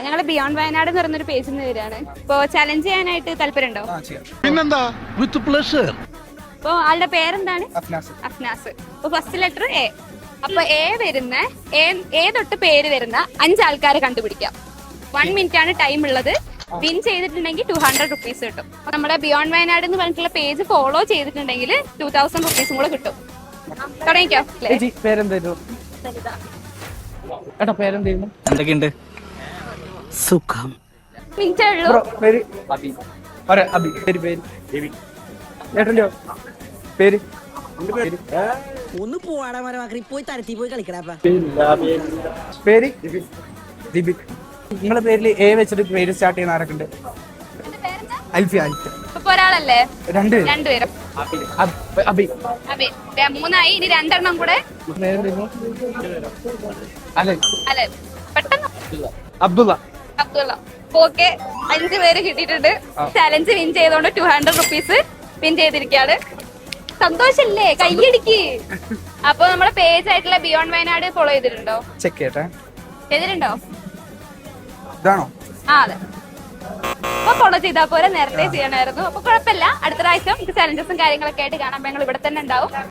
ഞങ്ങൾ ബിയോണ്ട് വയനാട് എന്ന് പറയുന്നൊരു പേജിൽ നിന്ന് വരികയാണ്. ഇപ്പൊ ചലഞ്ച് ചെയ്യാനായിട്ട് താല്പര്യമുണ്ടോ? പിന്നെന്താ, വിത്ത് പ്ലഷർ. അപ്പൊ ആളുടെ പേരെന്താണ്? അഫ്നാസ്. അപ്പൊ ഫസ്റ്റ് ലെറ്റർ എ. അപ്പൊ എ വരുന്ന എ തൊട്ട് പേര് വരുന്ന 5 ആൾക്കാരെ കണ്ടുപിടിക്കാം. 1 മിനിറ്റ് ആണ് ടൈം ഉള്ളത്. വിൻ ചെയ്തിട്ടുണ്ടെങ്കിൽ 200 റുപ്പീസ് കിട്ടും. നമ്മുടെ ബിയോണ്ട് വയനാട് എന്ന് പറഞ്ഞിട്ടുള്ള പേജ് ഫോളോ ചെയ്തിട്ടുണ്ടെങ്കിൽ 2000 റുപ്പീസും കൂടെ കിട്ടും. തുടങ്ങിക്കോ. എന്തൊക്കെയുണ്ട്? സുഖം. മിനിറ്റേ ഉള്ളൂ. ഒന്ന് പോവാടാ മരമാക്കി പോയി തരത്തി പോയി കളിക്കടാ. പേര് ദിബിക്. നിങ്ങളുടെ പേരിൽ എ വെച്ചിട്ട് പേര് സ്റ്റാർട്ട് ചെയ്യുന്ന ആരൊക്കെ? അൽഫി. ഇപ്പൊ ഒരാളല്ലേ? രണ്ടുപേരും. അബി. അബി 3ആയി. ഇനി 2 എണ്ണം കൂടെ. അല്ലേ പെട്ടെന്ന്. അബ്ദുള്ള. ഓക്കെ, 5 പേര് കിട്ടിയിട്ടുണ്ട്. ചലഞ്ച് വിൻ ചെയ്തോണ്ട് 200 റുപ്പീസ് വിൻ ചെയ്തിരിക്കുകയാണ്. സന്തോഷല്ലേ? കയ്യടിക്ക്. അപ്പൊ നമ്മുടെ പേജ് ആയിട്ടുള്ള ബിയോണ്ട് വയനാട് ഫോളോ ചെയ്തിട്ടുണ്ടോ? ചെക്ക് ചെയ്യട്ടെ. ചെയ്തിട്ടുണ്ടോ? ഇതാണോ? അതെ. അപ്പൊ ഫോളോ ചെയ്താൽ പോലെ നേരത്തെ ചെയ്യണമായിരുന്നു. അപ്പൊ കുഴപ്പമില്ല. അടുത്ത പ്രാവശ്യം ചലഞ്ചസും കാര്യങ്ങളൊക്കെ ആയിട്ട് കാണാൻ ഞങ്ങൾ ഇവിടെ തന്നെ ഉണ്ടാവും.